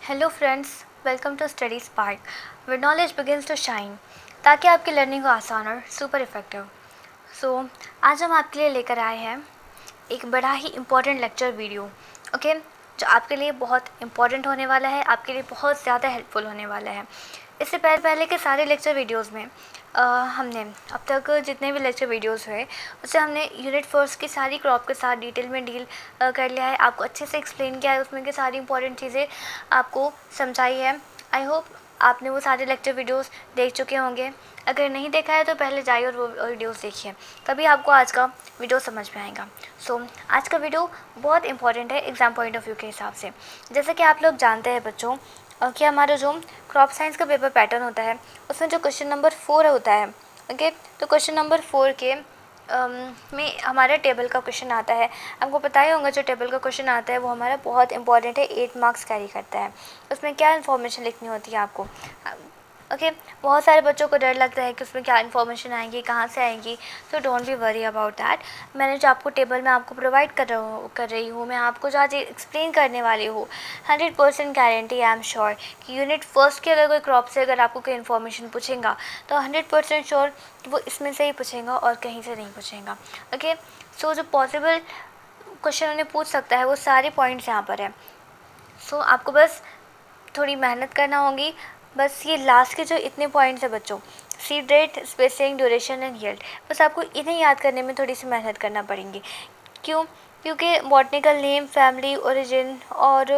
Hello friends, welcome to study spark where knowledge begins to shine, ताकि आपकी learning को आसान और सुपर इफेक्टिव। आज हम आपके लिए लेकर आए हैं एक बड़ा ही इम्पोर्टेंट लेक्चर वीडियो, ओके, जो आपके लिए बहुत इम्पोर्टेंट होने वाला है, आपके लिए बहुत ज़्यादा हेल्पफुल होने वाला है। इससे पहले के सारे लेक्चर वीडियोस में हमने अब तक जितने भी लेक्चर वीडियोस हुए उससे हमने यूनिट फर्स्ट की सारी क्रॉप के साथ डिटेल में डील कर लिया है, आपको अच्छे से एक्सप्लेन किया है, उसमें की सारी इंपॉर्टेंट चीज़ें आपको समझाई है। आई होप आपने वो सारे लेक्चर वीडियोस देख चुके होंगे। अगर नहीं देखा है तो पहले जाइए और वो वीडियोस देखिए, तभी आपको आज का वीडियो समझ में आएगा। आज का वीडियो बहुत इंपॉर्टेंट है एग्ज़ाम पॉइंट ऑफ व्यू के हिसाब से। जैसे कि आप लोग जानते हैं बच्चों कि हमारा जो क्रॉप साइंस का पेपर पैटर्न होता है उसमें जो क्वेश्चन नंबर 4 होता है, ओके, तो क्वेश्चन नंबर 4 के में हमारा टेबल का क्वेश्चन आता है। आपको पता ही होगा जो टेबल का क्वेश्चन आता है वो हमारा बहुत इंपॉर्टेंट है, 8 मार्क्स कैरी करता है। उसमें क्या इन्फॉर्मेशन लिखनी होती है आपको, ओके। बहुत सारे बच्चों को डर लगता है कि उसमें क्या इन्फॉर्मेशन आएंगी, कहाँ से आएंगी, तो don't be worry about that. मैंने जो आपको टेबल में आपको प्रोवाइड कर रही हूँ, मैं आपको जो आज एक्सप्लेन करने वाली हूँ, 100% गारंटी आई एम श्योर कि यूनिट फर्स्ट के अगर कोई क्रॉप से अगर आपको कोई इन्फॉर्मेशन पूछेगा तो 100% श्योर वो इसमें से ही पूछेगा और कहीं से नहीं पूछेगा, ओके। जो पॉसिबल क्वेश्चन उन्हें पूछ सकता है वो सारे पॉइंट्स यहाँ पर है। आपको बस थोड़ी मेहनत करना होगी। बस ये लास्ट के जो इतने पॉइंट्स हैं बच्चों, seed rate, spacing, duration and yield, बस आपको इन्हें याद करने में थोड़ी सी मेहनत करना पड़ेगी। क्यों? क्योंकि बॉटनिकल नेम, फैमिली, ओरिजिन और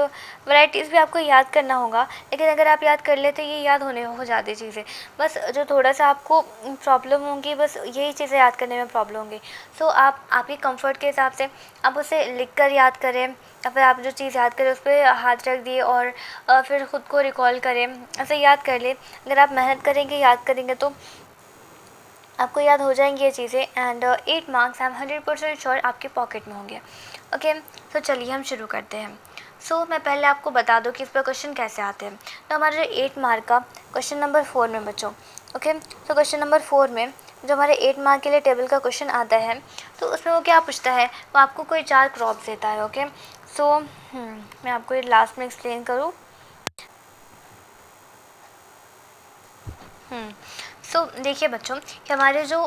वैरायटीज़ भी आपको याद करना होगा, लेकिन अगर आप याद कर ले तो ये याद हो जाती चीज़ें। बस जो थोड़ा सा आपको प्रॉब्लम होगी, बस यही चीज़ें याद करने में प्रॉब्लम होगी। आप आपके कंफर्ट के हिसाब से आप उसे लिख कर याद करें, या फिर आप जो चीज़ याद करें उस पर हाथ रख दिए और फिर ख़ुद को रिकॉल करें, ऐसे याद कर ले। अगर आप मेहनत करेंगे, याद करेंगे तो आपको याद हो जाएंगी ये चीज़ें। And 8 marks I am 100% sure आपके पॉकेट में होंगे, ओके। तो चलिए हम शुरू करते हैं। मैं पहले आपको बता दूं कि इस पर क्वेश्चन कैसे आते हैं। तो हमारे जो 8 मार्क का क्वेश्चन नंबर 4 में बच्चों, ओके, तो क्वेश्चन नंबर 4 में जो हमारे 8 मार्क के लिए टेबल का क्वेश्चन आता है तो उसमें वो क्या पूछता है, वो आपको कोई 4 क्रॉप देता है, ओके। मैं आपको ये लास्ट में एक्सप्लेन करूँ। देखिए बच्चों कि हमारे जो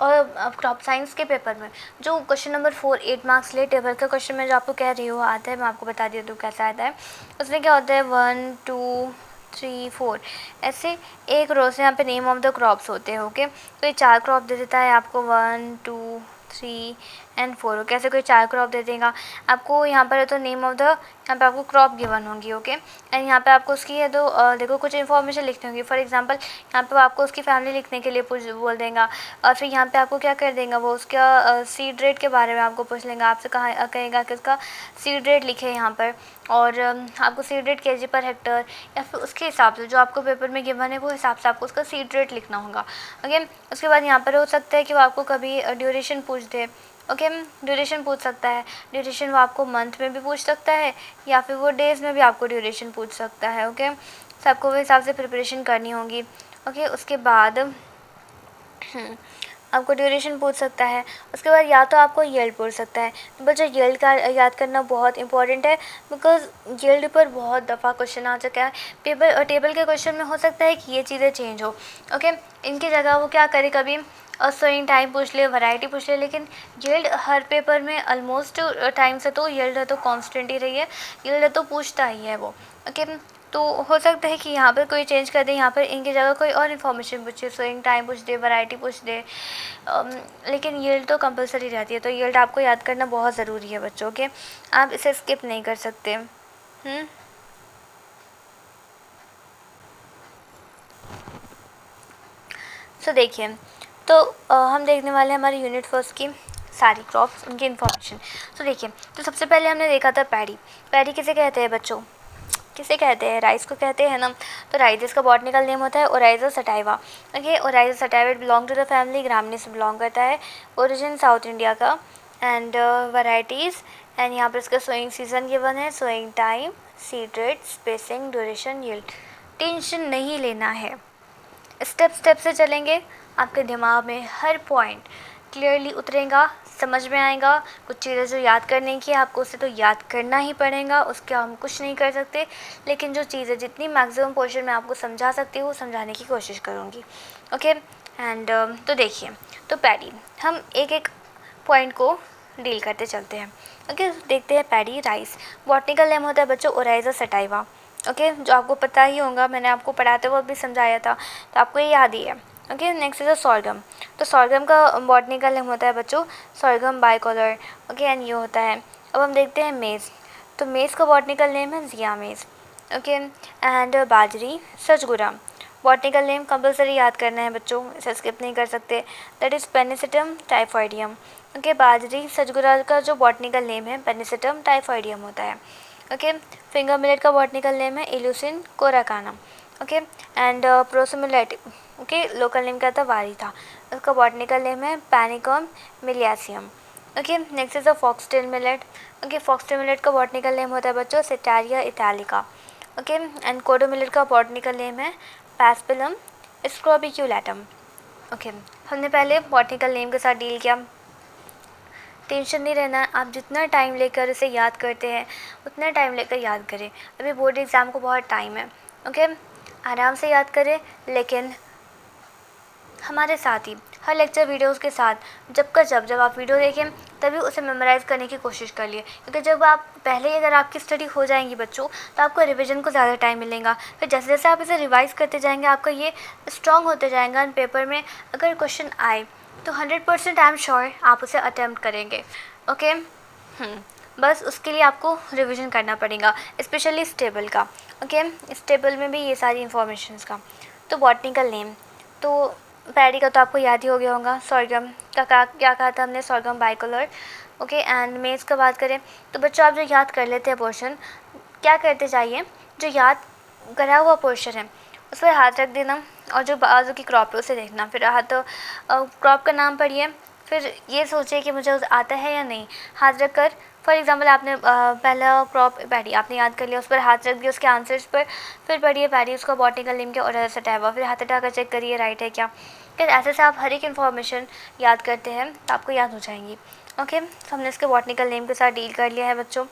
और क्रॉप साइंस के पेपर में जो क्वेश्चन नंबर 4 8 मार्क्स ले टेबल का क्वेश्चन में जो आपको कह रही हो आता है, मैं आपको बता देती हूँ कैसा आता है। उसमें क्या होता है 1 2 3 4 ऐसे एक रो से यहाँ पे नेम ऑफ द क्रॉप्स होते हैं, ओके। तो ये 4 क्रॉप दे देता है आपको 1 2 3 एंड 4, ओके। ऐसे कोई 4 क्रॉप दे देगा आपको। यहाँ पर है तो नेम ऑफ द, यहाँ पे आपको क्रॉप गिवन होंगी, ओके। एंड यहाँ पे आपको उसकी है तो देखो कुछ इन्फॉर्मेशन लिखनी होगी। फॉर एग्जांपल यहाँ पे आपको उसकी फैमिली लिखने के लिए बोल देगा, और फिर यहाँ पे आपको क्या कर देगा, वो उसका सीड रेट के बारे में आपको पूछ लेगा, आपसे कहेगा कि उसका सीड रेट लिखे यहाँ पर, और आपको seed rate KG per hectare या फिर उसके हिसाब से जो आपको पेपर में गिवन है वो हिसाब से आपको उसका सीड रेट लिखना होगा, ओके। उसके बाद यहाँ पर हो सकता है कि वो आपको कभी ड्यूरेशन पूछ दे, ओके। ड्यूरेशन पूछ सकता है, ड्यूरेशन वो आपको मंथ में भी पूछ सकता है या फिर वो डेज़ में भी आपको ड्यूरेशन पूछ सकता है, ओके। सबको वो हिसाब से प्रिपरेशन करनी होगी, ओके। उसके बाद आपको ड्यूरेशन पूछ सकता है। उसके बाद या तो आपको यील्ड पूछ सकता है। तो बच्चों यील्ड का याद करना बहुत इंपॉर्टेंट है, बिकॉज यील्ड पर बहुत दफ़ा क्वेश्चन आ चुका है। टेबल के क्वेश्चन में हो सकता है कि ये चीज़ें चेंज हो, ओके। इनकी जगह वो क्या करे, कभी सोइंग टाइम पूछ ले, वैरायटी पूछ ले, लेकिन यील्ड हर पेपर में ऑलमोस्ट टाइम से तो यील्ड है तो कांस्टेंट ही रही है, यील्ड है तो पूछता ही है वो, ओके। तो हो सकता है कि यहाँ पर कोई चेंज कर दे, यहाँ पर इनकी जगह कोई और इन्फॉर्मेशन पूछे, सोइंग टाइम पूछ दे, वैरायटी पूछ दे, लेकिन यील्ड तो कंपलसरी रहती है। तो यील्ड आपको याद करना बहुत ज़रूरी है बच्चों के, आप इसे स्किप नहीं कर सकते। देखिए, तो हम देखने वाले हैं हमारे यूनिट फर्स्ट की सारी क्रॉप्स, उनकी इन्फॉर्मेशन। देखिए, तो सबसे पहले हमने देखा था पैडी किसे कहते हैं बच्चों, किसे कहते हैं, राइस को कहते हैं ना। तो राइस इसका बॉटनिकल नेम होता है Oryza sativa, okay. Oryza sativa belong to the family Gramineae से बिलोंग करता है, ओरिजिन साउथ इंडिया का। एंड वैराइटीज़, एंड यहाँ पर इसका सोइंग सीजन गिवन है, sowing time, seed rate, spacing, duration, yield. Tension नहीं लेना है, स्टेप से चलेंगे, आपके दिमाग में हर पॉइंट क्लियरली उतरेगा, समझ में आएगा। कुछ चीज़ें जो याद करने की है आपको, उसे तो याद करना ही पड़ेगा, उसके हम कुछ नहीं कर सकते। लेकिन जो चीज़ें जितनी मैक्सिमम पोर्शन में आपको समझा सकती हूँ समझाने की कोशिश करूँगी। ओके एंड तो देखिए, तो पैडी हम एक एक पॉइंट को डील करते चलते हैं। ओके देखते हैं पैडी राइस। बॉटनिकल नेम होता है बच्चों ओराइज़ा सटाइवा। ओके जो आपको पता ही होगा, मैंने आपको पढ़ाते वक्त भी समझाया था, तो आपको ये याद ही है। Okay next is a sorghum. तो सॉर्गम का बॉटनिकल नेम होता है बच्चों सॉर्गम बाइकोलर। ओके एंड ये होता है। अब हम देखते हैं मेज़। तो मेज़ का बॉटनिकल नेम है जिया मेज़। ओके एंड बाजरी सजगुरा। बॉटनिकल नेम कंपलसरी याद करना है बच्चों, इसे स्किप नहीं कर सकते। That is Pennisetum typhoideum. Okay बाजरी सजगुरा का जो बॉटनिकल नेम है पेनिसिटम टाइफॉइडियम होता है। ओके फिंगर मिलेट का बॉटनिकल नेम है Eleusine coracana. Okay and proso millet okay local name क्या था वारी था, उसका बॉटनिकल नेम है Panicum miliaceum. Okay next is the foxtail millet. Okay foxtail millet का बॉटनिकल नेम होता है बच्चों Setaria italica. Okay and kodo millet का बॉटनिकल नेम है पैस्पिलम स्क्रोबिक्यूलेटम। ओके हमने पहले बॉटनिकल नेम के साथ डील किया। टेंशन नहीं रहना, आप जितना टाइम लेकर इसे याद करते हैं उतना टाइम लेकर याद करें। अभी बोर्ड एग्ज़ाम को बहुत टाइम है। ओके आराम से याद करें, लेकिन हमारे साथ ही हर लेक्चर वीडियोस के साथ जब आप वीडियो देखें तभी उसे मेमोराइज़ करने की कोशिश कर लिए, क्योंकि जब आप पहले ही अगर आपकी स्टडी हो जाएंगी बच्चों तो आपको रिवीजन को ज़्यादा टाइम मिलेगा। फिर जैसे जैसे आप इसे रिवाइज़ करते जाएंगे आपका ये स्ट्रॉन्ग होते जाएगा। एंड पेपर में अगर क्वेश्चन आए तो 100% आई एम श्योर आप उसे अटैम्प्ट करेंगे। ओके बस उसके लिए आपको रिवीजन करना पड़ेगा, स्पेशली स्टेबल का। ओके स्टेबल में भी ये सारी इंफॉर्मेशंस का। तो बॉटनिकल नेम तो पैडी का तो आपको याद ही हो गया होगा। सॉर्गम का क्या कहा था हमने, सॉर्गम बाइकोलर। ओके एंड मेज़ का बात करें तो बच्चों आप जो याद कर लेते हैं पोर्शन, क्या करते जाइए, जो याद करा हुआ पोर्शन है उस पर हाथ रख देना और जो बाजू की क्रॉप है उसे देखना। फिर हाथ क्रॉप का नाम पढ़िए, फिर ये सोचिए कि मुझे आता है या नहीं। हाथ रख कर फॉर एग्ज़ाम्पल आपने पहला क्रॉप पैडी आपने याद कर लिया, उस पर हाथ रख दिया उसके आंसर्स पर, फिर पढ़िए पैडी उसका बॉटनिकल नेम क्या और सटाइवा, फिर हाथ हटाकर चेक करिए राइट है क्या। फिर ऐसे से आप हर एक इन्फॉर्मेशन याद करते हैं तो आपको याद हो जाएंगी। ओके तो हमने इसके बॉटनिकल नेम के साथ डील कर लिया है बच्चों।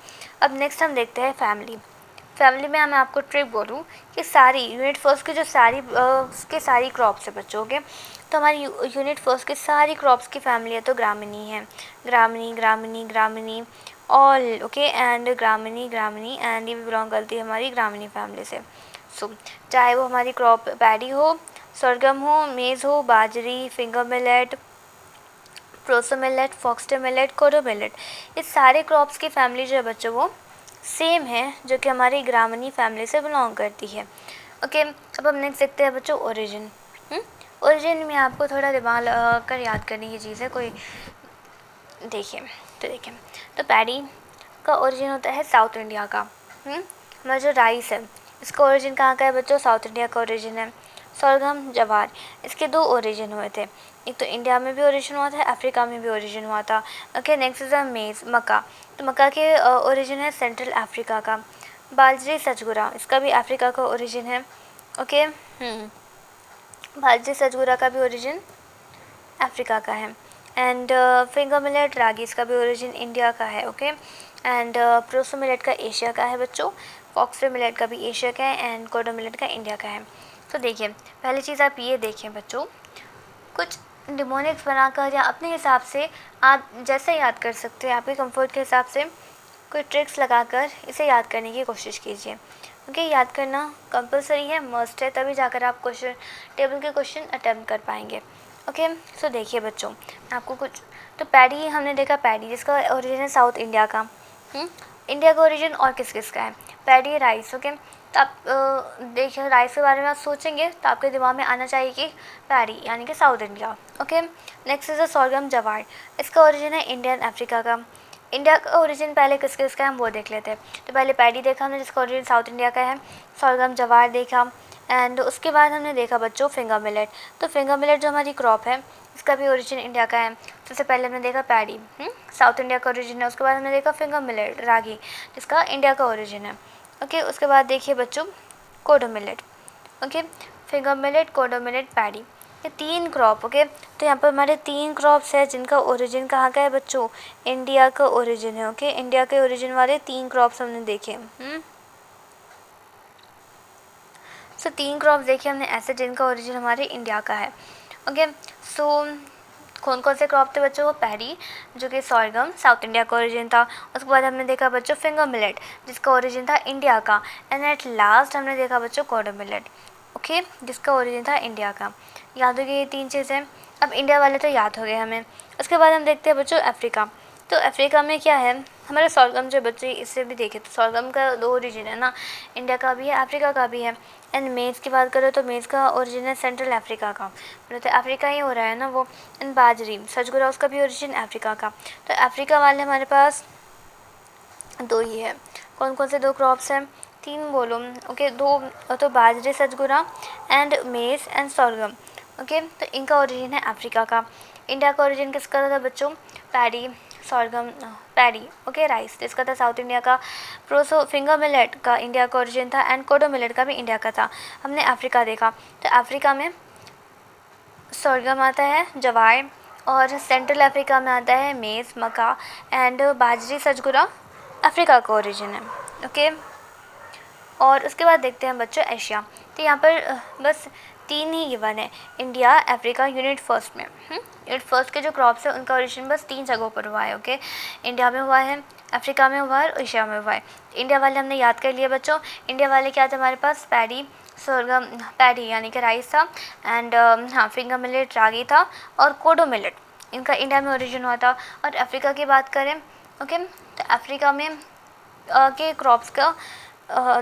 अब नेक्स्ट हम देखते हैं फैमिली। फैमिली में मैं आपको ट्रिक बोलूँ कि सारी यूनिट फर्स्ट की जो सारी क्रॉप्स है बच्चों के, तो हमारी यूनिट फर्स्ट की सारी क्रॉप्स की फैमिली है तो ग्रामिनी है। ग्रामिनी ग्रामिनी ग्रामिनी ऑल। ओके एंड ग्रामिनी ग्रामिनी एंड ये भी बिलोंग करती है हमारी ग्रामिनी फैमिली से। सो चाहे वो हमारी क्रॉप पैडी हो, सरगम हो, मेज़ हो, बाजरी, finger millet, proso millet, foxtail millet, kodo millet, ये सारे क्रॉप्स की फैमिली जो है बच्चों वो सेम है, जो कि हमारी ग्रामिनी फैमिली से बिलोंग करती है। ओके अब हम नेक्स्ट देखते हैं बच्चों ओरिजिन। ओरिजिन में आपको थोड़ा दिमाग लगा कर याद करने की चीज़ है कोई। देखिए तो पैडी का ओरिजिन होता है साउथ इंडिया का। हमारा जो राइस है इसका ओरिजिन कहाँ का है बच्चों, साउथ इंडिया का ओरिजिन है। सरगम जवार इसके दो ओरिजिन हुए थे, एक तो इंडिया में भी ओरिजिन हुआ था, अफ्रीका में भी ओरिजिन हुआ था। ओके नेक्स्ट इज अ मेज़ मक्का। तो मक्का के ओरिजिन है सेंट्रल अफ्रीका का। बाजरी सजगुरा इसका भी अफ्रीका का ओरिजिन है। ओके बाजरी सजगुरा का भी ओरिजिन अफ्रीका का है। एंड फिंगर मिलेट रागी इसका भी ओरिजिन इंडिया का है। ओके एंड प्रोसो मिलेट का एशिया का है बच्चों, फॉक्सटेल मिलेट का भी एशिया का है एंड कोडो मिलेट का इंडिया का है। तो देखिए पहली चीज़ आप ये देखें बच्चों, कुछ निमोनिक्स बनाकर या अपने हिसाब से आप जैसे याद कर सकते हैं आपके कंफर्ट के हिसाब से कोई ट्रिक्स लगाकर इसे याद करने की कोशिश कीजिए, क्योंकि याद करना कंपलसरी है, मस्ट है, तभी जाकर आप क्वेश्चन टेबल के क्वेश्चन अटेम्प्ट कर पाएंगे। ओके सो देखिए बच्चों आपको कुछ तो पैडी हमने देखा, पैडी जिसका ओरिजिन है साउथ इंडिया का। इंडिया का ओरिजिन और किस किस का है, पैडी राइस। ओके तो आप देखिए राइस के बारे में आप सोचेंगे तो आपके दिमाग में आना चाहिए कि पैडी यानी कि south India. Okay next is a sorghum जवार, इसका ओरिजिन है इंडियन अफ्रीका का। इंडिया का ओरिजिन पहले किस किस का है हम वो देख लेते हैं। तो पहले पैडी देखा हमने जिसका ओरिजिन साउथ इंडिया का है, सॉर्गम जवार देखा एंड उसके बाद हमने देखा बच्चों फिंगर मिलेट। तो फिंगर मिलेट जो हमारी क्रॉप है इसका भी ओरिजिन इंडिया का है। सबसे पहले हमने देखा पैडी साउथ इंडिया का ओरिजिन है, उसके बाद हमने देखा फिंगर मिलेट रागी जिसका इंडिया का ओरिजिन है। ओके उसके बाद देखिए बच्चों कोडो millet. Okay finger millet, kodo millet, paddy. ये 3 क्रॉप, ओके। तो यहाँ पर हमारे 3 क्रॉप्स है जिनका ओरिजिन कहाँ का है बच्चों, इंडिया का ओरिजिन है, ओके। इंडिया के ओरिजिन वाले 3 क्रॉप्स हमने देखे। सो 3 क्रॉप्स देखे हमने ऐसे जिनका ओरिजिन हमारे इंडिया का है, ओके। सो कौन कौन से क्रॉप थे बच्चों, वो पैडी जो कि सॉर्गम साउथ इंडिया का ओरिजिन था। उसके बाद हमने देखा बच्चों फिंगर मिलेट जिसका ओरिजिन था इंडिया का। एंड एट लास्ट हमने देखा बच्चों कोडो मिलेट, ओके, जिसका ओरिजिन था इंडिया का। याद हो गई ये 3 चीज़ें। अब इंडिया वाले तो याद हो गए हमें। उसके बाद हम देखते हैं बच्चों अफ्रीका। तो अफ्रीका में क्या है, हमारा सॉर्गम जो बच्चे इससे भी देखे तो सॉर्गम का 2 ओरिजिन है ना, इंडिया का भी है अफ्रीका का भी है। एंड मेज़ की बात करें तो मेज़ का ओरिजिन है सेंट्रल अफ्रीका का, मतलब तो अफ्रीका ही हो रहा है ना वो। एंड बाजरी सजगुरा उसका भी ओरिजिन अफ्रीका का। तो अफ्रीका वाले हमारे पास 2 ही है। कौन कौन से 2 क्रॉप्स हैं, 3 बोलो, ओके। 2 तो बाजरे सजगुरा एंड मेज़ एंड सॉर्गम, ओके। तो इनका ओरिजिन है अफ्रीका का। इंडिया का ओरिजिन किसका था बच्चों, paddy sorghum, paddy, okay, rice जिसका था साउथ इंडिया का। प्रोसो फिंगर मिलेट का इंडिया का ओरिजिन था एंड कोडो मिलेट का भी इंडिया का था। हमने अफ्रीका देखा, तो अफ्रीका में सॉर्गम आता है, जवार, और सेंट्रल अफ्रीका में आता है मेज़, मक्का एंड बाजरी सजगुरा अफ्रीका का ओरिजिन है, ओके। और उसके बाद देखते हैं बच्चों एशिया। तो यहाँ पर बस 3 ही गिवन है, इंडिया, अफ्रीका, यूनिट फर्स्ट में। यूनिट फर्स्ट के जो क्रॉप्स है उनका ओरिजिन बस 3 जगहों पर हुआ है, ओके। इंडिया में हुआ है, अफ्रीका में हुआ है और एशिया में हुआ है। इंडिया वाले हमने याद कर लिए बच्चों। इंडिया वाले क्या थे हमारे पास, पैडी सोरगम, पैडी यानी कि राइस था एंड हाँ फिंगर मिलेट रागी था और कोडो मिलेट, इनका इंडिया में ओरिजिन हुआ था। और अफ्रीका की बात करें, ओके, तो अफ्रीका में के क्रॉप्स का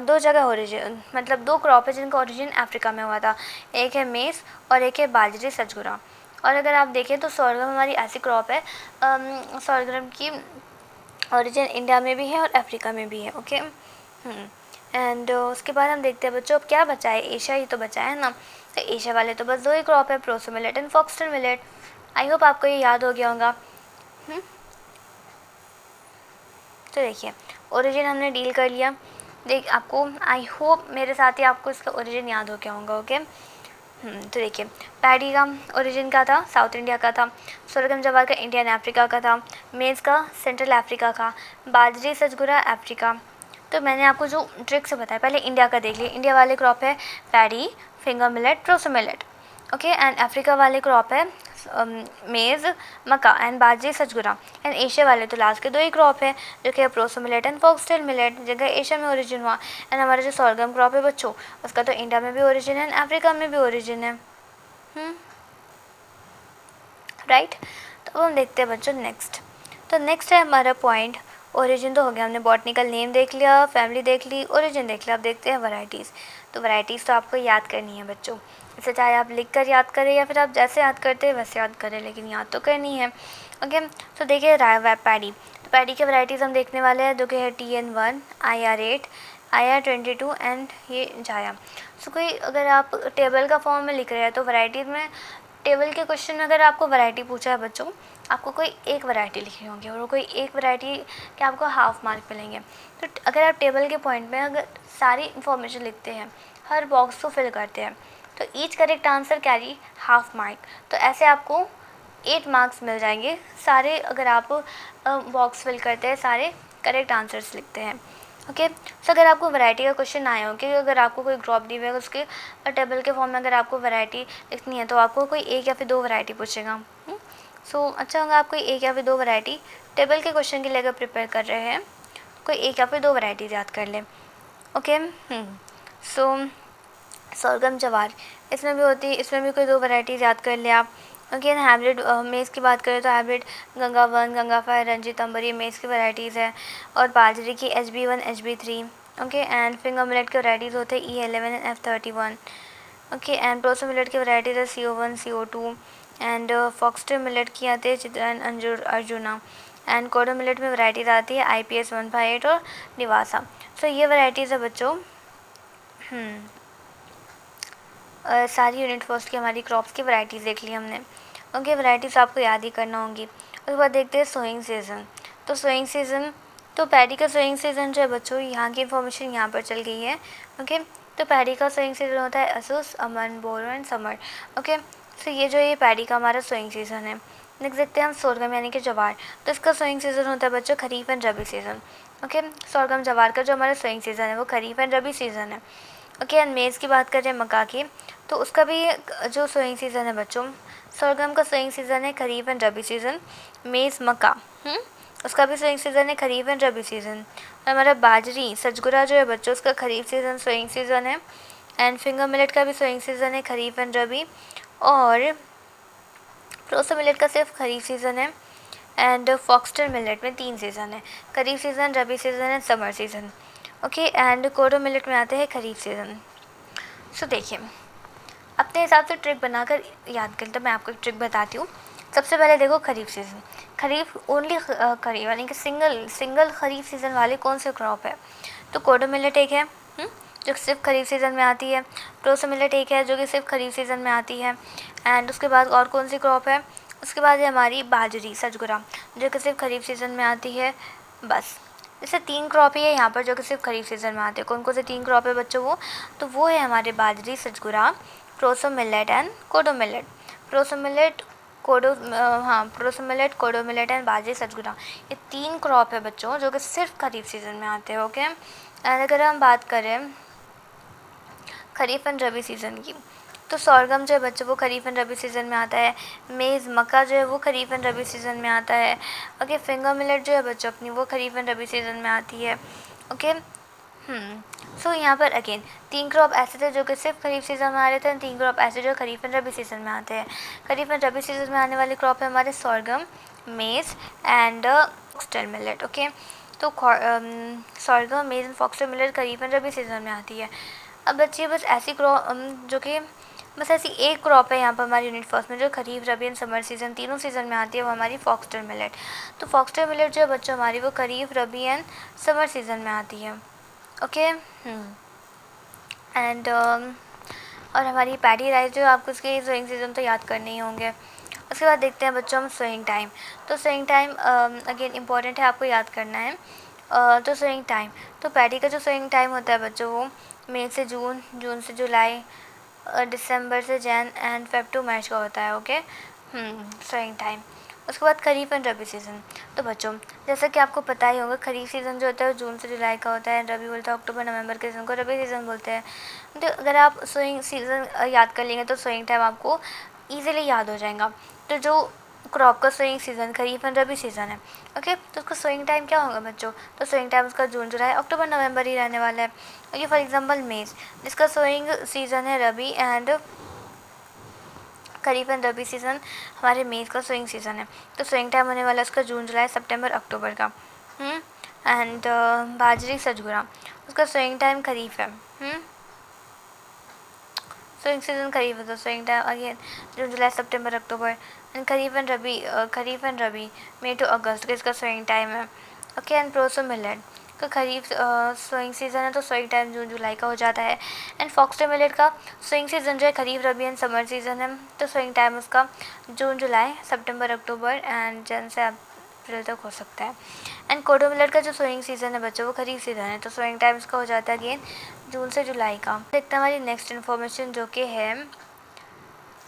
2 जगह ओरिजिन, मतलब 2 क्रॉप है जिनका ओरिजिन अफ्रीका में हुआ था। एक है मेज़ और एक है बाजरी सजगुरा। और अगर आप देखें तो सॉर्गम हमारी ऐसी क्रॉप है, सॉर्गम की ओरिजिन इंडिया में भी है और अफ्रीका में भी है, ओके। एंड उसके बाद हम देखते हैं बच्चों अब क्या बचा है, एशिया ही तो बचा है ना। तो एशिया वाले तो बस 2 ही क्रॉप है, proso millet and foxtail millet. I hope आपको ये याद हो गया होगा। तो देखिए ओरिजिन हमने डील कर लिया। देख आपको, आई होप मेरे साथ ही आपको इसका ओरिजिन याद हो गया होगा, ओके। तो देखिए पैडी का ओरिजिन क्या था, साउथ इंडिया का था। सोरगम जवार का इंडियन अफ्रीका का था। मेज़ का सेंट्रल अफ्रीका का। बाजरी सजगुरा अफ्रीका। तो मैंने आपको जो ट्रिक से बताया, पहले इंडिया का देख लिया। इंडिया वाले क्रॉप है paddy, finger millet, proso millet, okay. And Africa वाले क्रॉप है मेज़, मक्का एंड बाजरी सजगुरा। एंड एशिया वाले तो लास्ट के 2 ही क्रॉप है जो कि proso millet and foxtail millet, जगह एशिया में ओरिजिन हुआ। एंड हमारा जो सॉर्गम क्रॉप है बच्चों, उसका तो इंडिया में भी ओरिजिन है, अफ्रीका में भी ओरिजिन है, राइट। तो अब हम देखते हैं बच्चों नेक्स्ट। तो नेक्स्ट है हमारा पॉइंट, ओरिजिन तो हो गया, हमने बॉटनिकल नेम देख लिया, फैमिली देख ली, ओरिजिन देख लिया। अब देखते हैं वैरायटीज़। तो वैरायटीज़ तो आपको याद करनी है बच्चों, इसे चाहे आप लिख कर याद करें या फिर आप जैसे याद करते हैं वैसे याद करें, लेकिन याद तो करनी है, ओके। तो देखिए पैडी, तो पैडी के वैरायटीज़ हम देखने वाले हैं जो कि है TN1, IR8, IR22 एंड ये जाया। सो कोई अगर आप टेबल का फॉर्म में लिख रहे हैं तो वैरायटीज़ में, टेबल के क्वेश्चन में अगर आपको वैरायटी पूछा है बच्चों, आपको कोई एक वैरायटी लिखनी होगी और कोई एक वैरायटी के आपको हाफ मार्क मिलेंगे। तो अगर आप टेबल के पॉइंट में अगर सारी इन्फॉर्मेशन लिखते हैं, हर बॉक्स को फिल करते हैं, तो each correct answer carry half mark. तो ऐसे आपको 8 मार्क्स मिल जाएंगे सारे, अगर आप बॉक्स फिल करते हैं, सारे करेक्ट आंसर्स लिखते हैं, ओके। सो अगर आपको वैरायटी का क्वेश्चन आया हो कि अगर आपको कोई ड्रॉप दी हुई है उसके टेबल के फॉर्म में अगर आपको वैरायटी लिखनी है तो आपको कोई 1 या फिर 2 वैरायटी पूछेगा। सो अच्छा होगा आप कोई 1 या फिर 2 वैरायटी टेबल के क्वेश्चन के लिए अगर प्रिपेयर कर रहे हैं, कोई 1 या फिर 2 वैरायटीज याद कर लें, ओके। सो सॉर्गम जवार इसमें भी होती है, इसमें भी कोई 2 वैरायटीज़ याद कर ले आप, ओके। हाइब्रिड मेज़ की बात करें तो हाइब्रिड गंगा 1, गंगा 5, रंजीत अंबर, ये मेज़ की वैरायटीज़ है। और बाजरे की HB1, HB3, okay. And finger millet के वैरायटीज़ होते हैं E11 and F31, okay. And proso millet की वैरायटीज़ है CO1, CO2 and foxtail millet की आती है Chitra and arjuna. And kodo millet में वैरायटीज़ आती है IPS 158 और निवासा। सो ये वैरायटीज़ है बच्चों सारी यूनिट फर्स्ट की हमारी क्रॉप्स की वैरायटीज़ देख ली हमने, ओके। वैरायटीज़ आपको याद ही करना होंगी। उसके बाद देखते हैं सोइंग सीज़न। तो सोइंग सीज़न, तो पैडी का सोइंग सीज़न जो है बच्चों, यहाँ की इन्फॉर्मेशन यहाँ पर चल गई है, ओके। तो पैडी का सोइंग सीज़न होता है Aus, Aman, Boro and summer, okay. So ये जो ये पैडी का हमारा सोइंग सीज़न है। नेक्स्ट देखते हैं हम सोरगम यानी कि जवार। तो इसका सोइंग सीज़न होता है बच्चों kharif and rabi season. Okay, sorghum जवार का जो हमारा सोइंग सीज़न है वो खरीफ एंड रबी सीज़न है। ओके, एंड मेज़ की बात करें मक्का की, तो उसका भी जो सोइंग सीज़न है बच्चों, सोरगम का सोइंग सीज़न है खरीफ एंड रबी सीज़न। मेज़ मक्का उसका भी सोइंग सीज़न है खरीफ एंड रबी सीज़न। और हमारा बाजरी सजगुरा जो है बच्चों, उसका खरीफ सीज़न सोइंग सीज़न है। एंड फिंगर मिलेट का भी सोइंग सीज़न है खरीफ एंड रबी। और प्रोसो मिलेट का सिर्फ खरीफ सीज़न है। एंड फॉक्सटेल मिलेट में 3 सीज़न है, kharif season, rabi season and summer season. Okay, and kodo millet में आते हैं खरीफ सीज़न। सो देखिए, अपने हिसाब से ट्रिक बनाकर याद करें। तो मैं आपको एक ट्रिक बताती हूँ। सबसे पहले देखो खरीफ सीज़न, खरीफ ओनली खरीफ यानी कि सिंगल खरीफ सीज़न वाले कौन से क्रॉप है, तो कोडो मिलेट एक है जो सिर्फ खरीफ सीज़न में आती है। प्रोसो मिलेट एक है जो कि सिर्फ खरीफ सीज़न में आती है। एंड उसके बाद और कौन सी क्रॉप है, उसके बाद है हमारी बाजरी सजगुरा जो कि सिर्फ खरीफ सीज़न में आती है। बस जैसे 3 क्रॉप ही है यहाँ पर जो कि सिर्फ खरीफ सीज़न में आते हैं। कौन कौन से 3 क्रॉप है बच्चों वो, तो वो है हमारे बाजरी सजगुरा, proso millet and kodo millet. Proso millet proso millet, kodo millet and बाजरी सजगुरा, ये 3 क्रॉप है बच्चों जो कि सिर्फ खरीफ सीज़न में आते हैं। ओके, एंड अगर हम बात करें खरीफ एंड रबी सीज़न की, तो सोरगम जो है बच्चों वो खरीफ एंड रबी सीज़न में आता है। मेज़ मक्का जो है वो खरीफ एंड रबी सीज़न में आता है। ओके, फिंगर मिलेट जो है बच्चों अपनी वो खरीफ एंड रबी सीज़न में आती है। ओके, सो यहाँ पर अगेन 3 क्रॉप ऐसे थे जो कि सिर्फ खरीफ सीज़न में आ रहे थे, 3 क्रॉप ऐसे जो खरीफ एंड रबी सीज़न में आते हैं। खरीफ एंड रबी सीज़न में आने वाले क्रॉप है हमारे सोरगम, मेज़ एंड फॉक्सटेल मिलेट। ओके, तो सोरगम, मेज़ and foxtail millet kharif and rabi season में आती है। अब बच्चे बस ऐसी क्रॉप जो कि बस ऐसी एक क्रॉप है यहाँ पर हमारी यूनिट फर्स्ट में जो खरीफ रबी एंड समर सीज़न तीनों सीज़न में आती है, वो हमारी फॉक्सटेल मिलेट। तो फॉक्सटेल मिलेट जो है बच्चों हमारी वो खरीफ रबी एंड समर सीज़न में आती है। ओके, एंड और हमारी पैडी राइस जो आपको उसके सोइंग सीज़न तो याद करने ही होंगे। उसके बाद देखते हैं बच्चों हम सोइंग टाइम। तो सोइंग टाइम अगेन इम्पॉर्टेंट है, आपको याद करना है। तो सोइंग टाइम, तो पैडी का जो सोइंग टाइम होता है बच्चों वो मई से जून, जून से जुलाई, दिसंबर से Jan and Feb to March का होता है। Okay, sowing time. उसके बाद खरीफ एंड रबी सीज़न। तो बच्चों जैसा कि आपको पता ही होगा खरीफ सीज़न जो होता है वो जून से जुलाई का होता है, रबी बोलते हैं अक्टूबर नवंबर के सीज़न को रबी सीज़न बोलते हैं। तो अगर आप सोइंग सीज़न याद कर लेंगे तो सोइंग टाइम आपको ईजिली याद हो जाएगा। तो जो क्रॉप का sowing season kharif and rabi season है, ओके, तो उसका सोइंग टाइम क्या होगा बच्चों, तो सोइंग टाइम उसका जून जुलाई अक्टूबर नवंबर ही रहने वाला है। ओके, फॉर एग्जांपल मेज़ जिसका सोइंग सीज़न है rabi and kharif and rabi season हमारे मेज़ का सोइंग सीज़न है, तो सोइंग टाइम होने वाला है उसका जून जुलाई सितंबर अक्टूबर का। एंड बाजरी सजगुरा उसका सोइंग टाइम खरीफ है। सोइंग सीज़न खरीफ है तो sowing time again June July सितंबर अक्टूबर। एंड खरीफ एंड रबी मई टू अगस्त का इसका सोइंग टाइम है। ओके, एंड प्रोसो मिलेट का खरीफ सोइंग सीज़न है तो सोइंग टाइम जून जुलाई का हो जाता है। एंड फॉक्सटेल मिलेट का सोइंग सीज़न जो है खरीफ रबी एंड समर सीज़न है, तो सोइंग टाइम उसका जून जुलाई सितंबर अक्टूबर एंड जन से अप्रैल तक हो सकता है। एंड कोडो मिलेट का जो सोइंग सीज़न है बच्चों वो खरीफ सीज़न है, तो सोइंग टाइम उसका हो जाता है अगेन जून से जुलाई का। देखते हैं हमारी नेक्स्ट इन्फॉर्मेशन जो कि है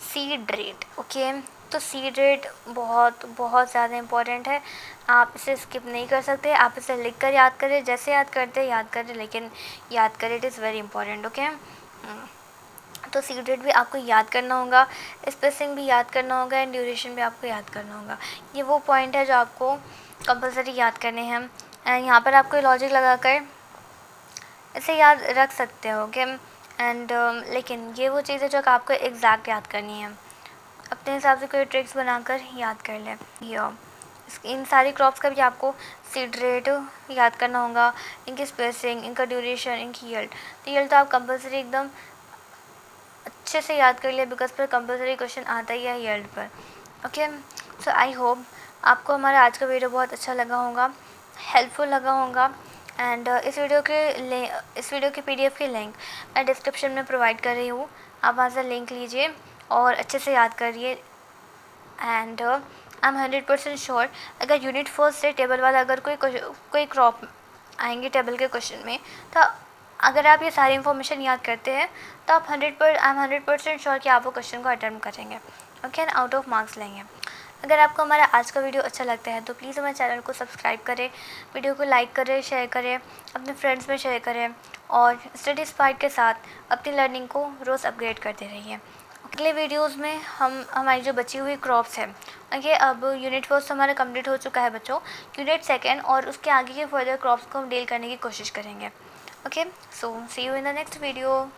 सीड रेट। ओके, तो सीड रेट बहुत बहुत ज़्यादा इम्पॉर्टेंट है, आप इसे स्किप नहीं कर सकते। आप इसे लिख कर याद करें, जैसे याद करते हैं याद करें, लेकिन याद करें, it is very important. Okay, तो सीड रेट भी आपको याद करना होगा, स्पेसिंग भी याद करना होगा एंड ड्यूरेशन भी आपको याद करना होगा। ये वो पॉइंट है जो आपको कंपलसरी याद करने हैं। एंड यहाँ पर आपको लॉजिक लगा कर इसे याद रख सकते हो। ओके, एंड लेकिन ये वो चीज़ है जो आपको एग्जैक्ट याद करनी है, अपने हिसाब से कोई ट्रिक्स बनाकर याद कर लें। इन सारी क्रॉप्स का भी आपको सीड रेट याद करना होगा, इनकी स्पेसिंग, इनका ड्यूरेशन, इनकी यील्ड। तो यील्ड तो आप कंपलसरी एकदम अच्छे से याद कर लिया बिकॉज पर कंपलसरी क्वेश्चन आता ही है यील्ड पर। ओके, सो आई होप आपको हमारा आज का वीडियो बहुत अच्छा लगा होगा, हेल्पफुल लगा होगा। एंड इस वीडियो की PDF की लिंक मैं डिस्क्रिप्शन में प्रोवाइड कर रही हूँ, आप वहाँ से लिंक लीजिए और अच्छे से याद करिए। एंड आई एम 100% श्योर अगर यूनिट फर्स्ट से टेबल वाला अगर कोई क्रॉप आएंगे टेबल के क्वेश्चन में, तो अगर आप ये सारी इन्फॉर्मेशन याद करते हैं तो आप 100% श्योर कि आप वो क्वेश्चन को अटेम्प्ट करेंगे, okay, and out of marks लेंगे। अगर आपको हमारा आज का वीडियो अच्छा लगता है तो प्लीज़ हमारे चैनल को सब्सक्राइब करें, वीडियो को लाइक करें, शेयर करें, अपने फ्रेंड्स में शेयर करें और स्टडी स्पार्क के साथ अपनी लर्निंग को रोज़ अपग्रेड करते रहिए। अगले वीडियोस में हम हमारी जो बची हुई क्रॉप्स है, ओके, अब यूनिट फर्स्ट हमारा कंप्लीट हो चुका है बच्चों, यूनिट सेकेंड और उसके आगे के फर्दर क्रॉप्स को हम डील करने की कोशिश करेंगे। Okay, so see you in the next video.